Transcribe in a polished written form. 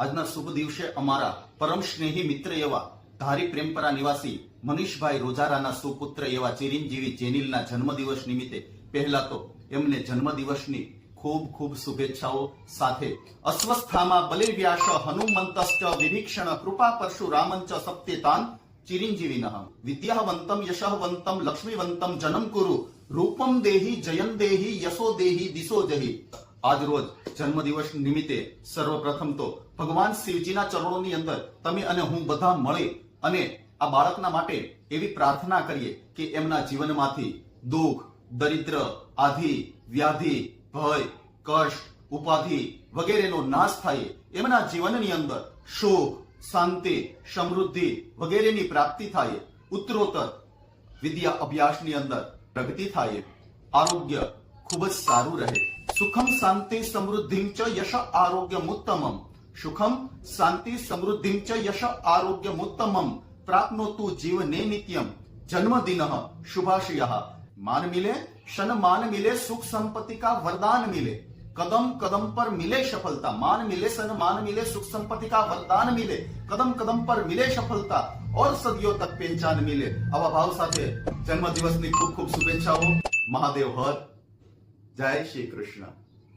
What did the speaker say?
આજના શુભ દિવસે અમારા પરમ સ્નેહી મિત્ર એવા ધારી પ્રેમપરા નિવાસી મનીષભાઈ રોજારાના સુપુત્ર એવા ચિરંજીવી જેનિલના જન્મદિવસ નિમિત્તે પહેલા તો એમને જન્મદિવસની ખૂબ ખૂબ શુભેચ્છાઓ સાથે અસ્વસ્થામાં બલિવ્યાસ હનુમંતશ્ચ વિભીક્ષણ કૃપા પરશુરામંચ સત્યતાન ચિરંજીવિનઃ વિદ્યાવંતમ યશઃવંતમ લક્ષ્મીવંતમ જનમ કુરુ રૂપમ દેહી જયં દેહી યશો દેહી દિશો જહી। આજ રોજ જન્મદિવસ નિમિત્તે સર્વપ્રથમ તો ભગવાન શિવજીના ચરણોની અંદર તમે અને હું બધા મળી અને આ બાળકના માટે એવી પ્રાર્થના કરીએ કે એમના જીવનમાંથી દુઃખ, દરિદ્ર, આધિ, વ્યાધિ, ભય, કષ્ટ, ઉપાધિ વગેરેનો નાશ થાય, એમના જીવનની અંદર સુખ, શાંતિ, સમૃદ્ધિ વગેરેની પ્રાપ્તિ થાય, ઉત્તરોત્તર વિદ્યા અભ્યાસની અંદર પ્રગતિ થાય, આરોગ્ય ખૂબ જ સારું રહે। સુખમ શાંતિ સમૃદ્ધિમ ચ યશ આરોગ્યમુત્તમમ સુખમ શાંતિ સમૃદ્ધિમ ચ યશ આરોગ્યમુત્તમમ પ્રાપ્નોતુ જીવને નિત્યમ જન્મદિન શુભાશયઃ। मान मिले शन मान मिले सुख संपत्ति का वरदान मिले, कदम कदम पर मिले सफलता। मान मिले सन मान मिले सुख संपत्ति का वरदान मिले, कदम कदम पर मिले सफलता और सदियों तक पहचान मिले। आवा भाव साथे जन्म दिवसनी खूब खूब शुभेच्छाओ। महादेव हर। जय श्री कृष्ण।